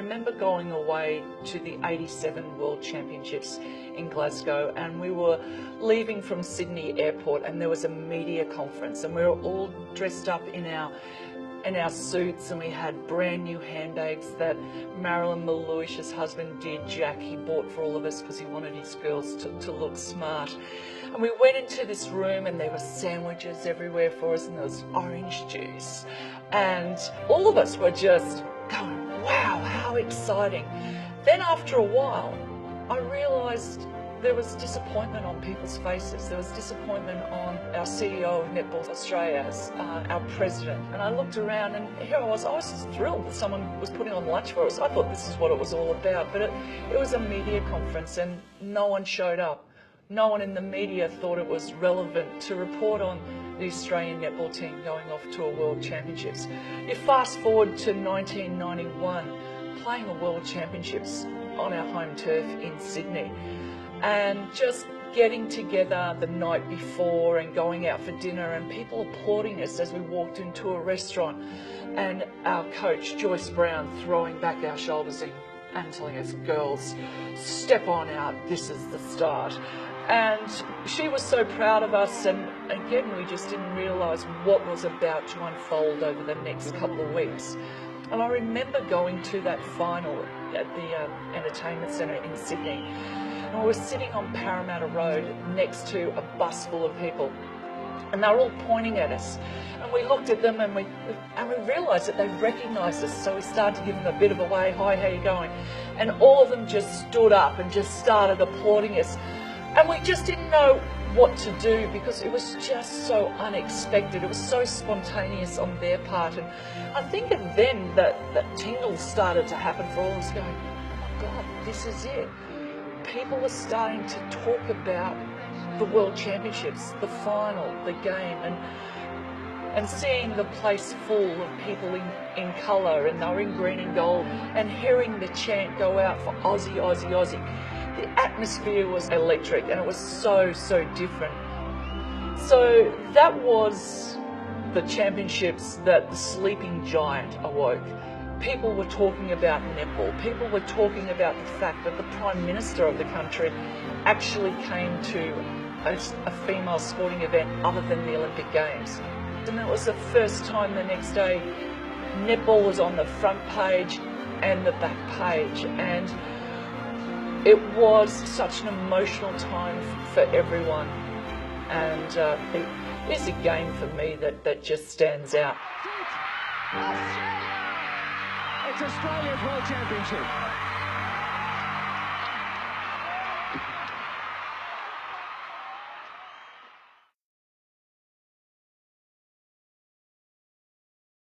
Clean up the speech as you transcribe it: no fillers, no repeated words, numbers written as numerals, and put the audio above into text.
remember going away to the '87 World Championships in Glasgow, and we were leaving from Sydney Airport, and there was a media conference, and we were all dressed up in our suits, and we had brand new handbags that Marilyn Maluish's husband did. Jack, he bought for all of us because he wanted his girls to look smart. And we went into this room, and there were sandwiches everywhere for us, and there was orange juice, and all of us were just going, wow, how exciting. Then after a while, I realised there was disappointment on people's faces. There was disappointment on our CEO of Netball Australia, our president. And I looked around, and here I was just thrilled that someone was putting on lunch for us. I thought this is what it was all about. But it was a media conference, and no one showed up. No one in the media thought it was relevant to report on the Australian netball team going off to a World Championships. You fast forward to 1991, playing a World Championships on our home turf in Sydney, and just getting together the night before and going out for dinner, and people applauding us as we walked into a restaurant, and our coach Joyce Brown throwing back our shoulders and telling us, girls, step on out, this is the start. And she was so proud of us, and again, we just didn't realise what was about to unfold over the next couple of weeks. And I remember going to that final at the Entertainment Centre in Sydney, and we were sitting on Parramatta Road next to a bus full of people, and they were all pointing at us, and we looked at them, and we realised that they recognised us, so we started to give them a bit of a wave, hi, how you going? And all of them just stood up and just started applauding us. And we just didn't know what to do, because it was just so unexpected. It was so spontaneous on their part. And I think then that tingle started to happen for all of us, going, oh God, this is it. People were starting to talk about the World Championships, the final, the game, and seeing the place full of people in colour, and they were in green and gold, and hearing the chant go out for Aussie, Aussie, Aussie. The atmosphere was electric, and it was so, so different. So that was the championships that the sleeping giant awoke. People were talking about netball. People were talking about the fact that the Prime Minister of the country actually came to a female sporting event other than the Olympic Games. And it was the first time the next day netball was on the front page and the back page, and it was such an emotional time for everyone, and it is a game for me that just stands out. It's Australia's World Championship.